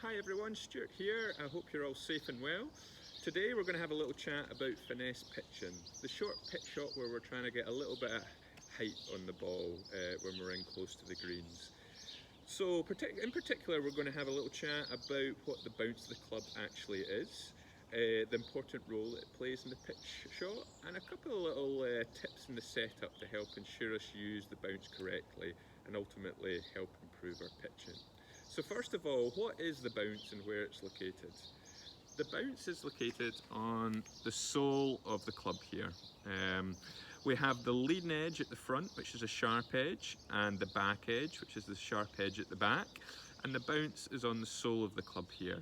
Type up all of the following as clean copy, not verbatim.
Hi everyone, Stuart here. I hope you're all safe and well. Today we're going to have a little chat about finesse pitching, the short pitch shot where we're trying to get a little bit of height on the ball when we're in close to the greens. So in particular we're going to have a little chat about what the bounce of the club actually is, the important role it plays in the pitch shot, and a couple of little tips in the setup to help ensure us use the bounce correctly and ultimately help improve our pitching. So first of all, what is the bounce and where it's located? The bounce is located on the sole of the club here. We have the leading edge at the front, which is a sharp edge, and the back edge, which is the sharp edge at the back. And the bounce is on the sole of the club here.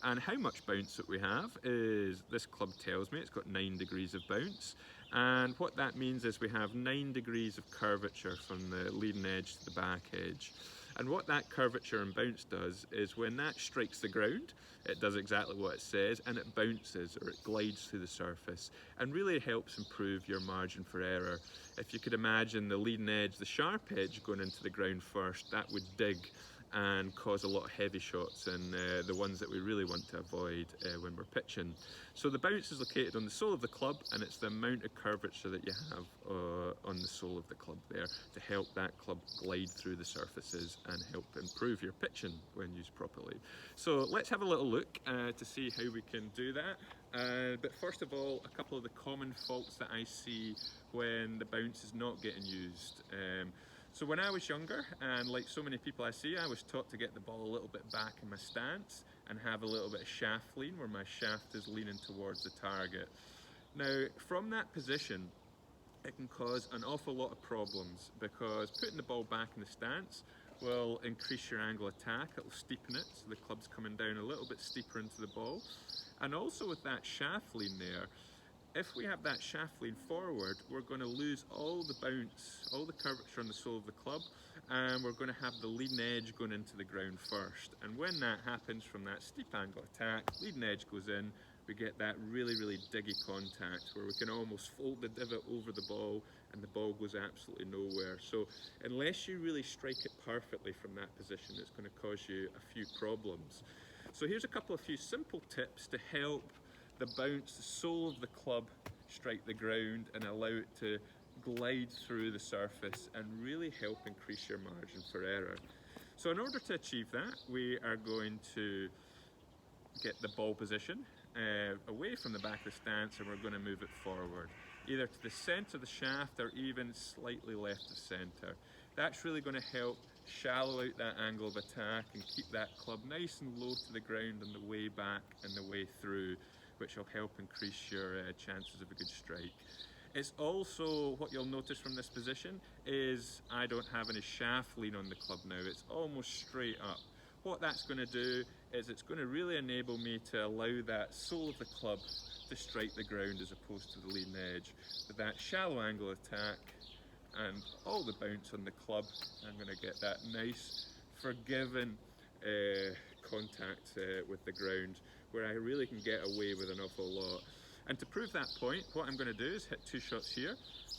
And how much bounce that we have is, this club tells me, it's got 9 degrees of bounce. And what that means is we have 9 degrees of curvature from the leading edge to the back edge. And what that curvature and bounce does is when that strikes the ground, it does exactly what it says, and it bounces or it glides through the surface and really helps improve your margin for error. If you could imagine the leading edge, the sharp edge going into the ground first, that would dig and cause a lot of heavy shots, and the ones that we really want to avoid when we're pitching. So the bounce is located on the sole of the club, and it's the amount of curvature that you have on the sole of the club there to help that club glide through the surfaces and help improve your pitching when used properly. So let's have a little look to see how we can do that. But first of all, a couple of the common faults that I see when the bounce is not getting used. So when I was younger, and like so many people I see, I was taught to get the ball a little bit back in my stance and have a little bit of shaft lean where my shaft is leaning towards the target. Now, from that position, it can cause an awful lot of problems because putting the ball back in the stance will increase your angle of attack, it will steepen it, so the club's coming down a little bit steeper into the ball. And also with that shaft lean there, if we have that shaft lean forward, we're going to lose all the bounce, all the curvature on the sole of the club, and we're going to have the leading edge going into the ground first. And when that happens from that steep angle attack, leading edge goes in, we get that really diggy contact where we can almost fold the divot over the ball and the ball goes absolutely nowhere. So unless you really strike it perfectly from that position, it's going to cause you a few problems. So here's a few simple tips to help the bounce, the sole of the club, strike the ground and allow it to glide through the surface and really help increase your margin for error. So in order to achieve that, we are going to get the ball position away from the back of the stance, and we're going to move it forward, either to the center of the shaft or even slightly left of center. That's really going to help shallow out that angle of attack and keep that club nice and low to the ground on the way back and the way through, which will help increase your chances of a good strike. It's also, what you'll notice from this position is I don't have any shaft lean on the club now, it's almost straight up. What that's going to do is it's going to really enable me to allow that sole of the club to strike the ground as opposed to the leading edge. With that shallow angle attack and all the bounce on the club, I'm going to get that nice, forgiving contact with the ground where I really can get away with an awful lot. And to prove that point, what I'm going to do is hit 2 shots here.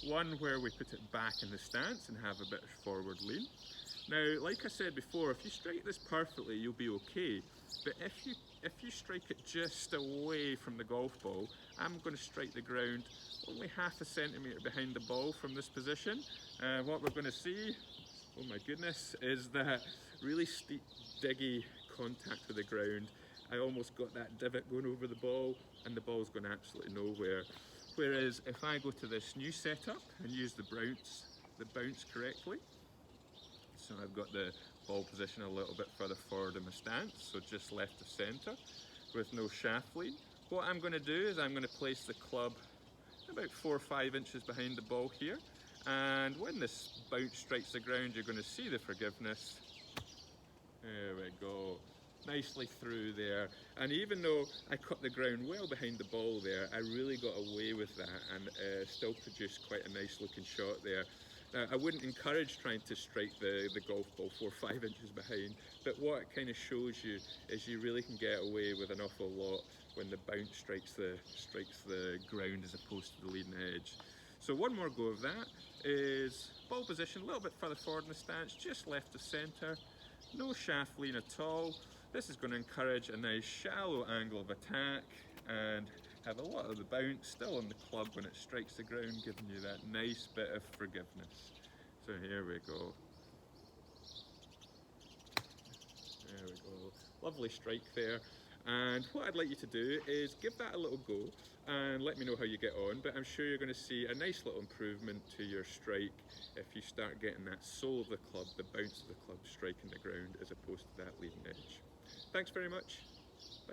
One where we put it back in the stance and have a bit of forward lean. Now, like I said before, if you strike this perfectly, you'll be okay. But if you strike it just away from the golf ball, I'm going to strike the ground only half a centimetre behind the ball from this position. What we're going to see, oh my goodness, is that really steep, diggy contact with the ground. I almost got that divot going over the ball and the ball's going absolutely nowhere. Whereas if I go to this new setup and use the bounce correctly, so I've got the ball position a little bit further forward in my stance, so just left of centre with no shaft lean. What I'm going to do is I'm going to place the club about 4 or 5 inches behind the ball here, and when this bounce strikes the ground, you're going to see the forgiveness. There we go. Nicely through there, and even though I cut the ground well behind the ball there, I really got away with that and still produced quite a nice looking shot there. Now, I wouldn't encourage trying to strike the golf ball 4 or 5 inches behind, but what it kind of shows you is you really can get away with an awful lot when the bounce strikes the ground as opposed to the leading edge. So one more go of that is ball position a little bit further forward in the stance, just left of centre, no shaft lean at all. This is going to encourage a nice shallow angle of attack and have a lot of the bounce still on the club when it strikes the ground, giving you that nice bit of forgiveness. So here we go. There we go. Lovely strike there. And what I'd like you to do is give that a little go and let me know how you get on, but I'm sure you're going to see a nice little improvement to your strike if you start getting that sole of the club, the bounce of the club striking the ground as opposed to that leading edge. Thanks very much.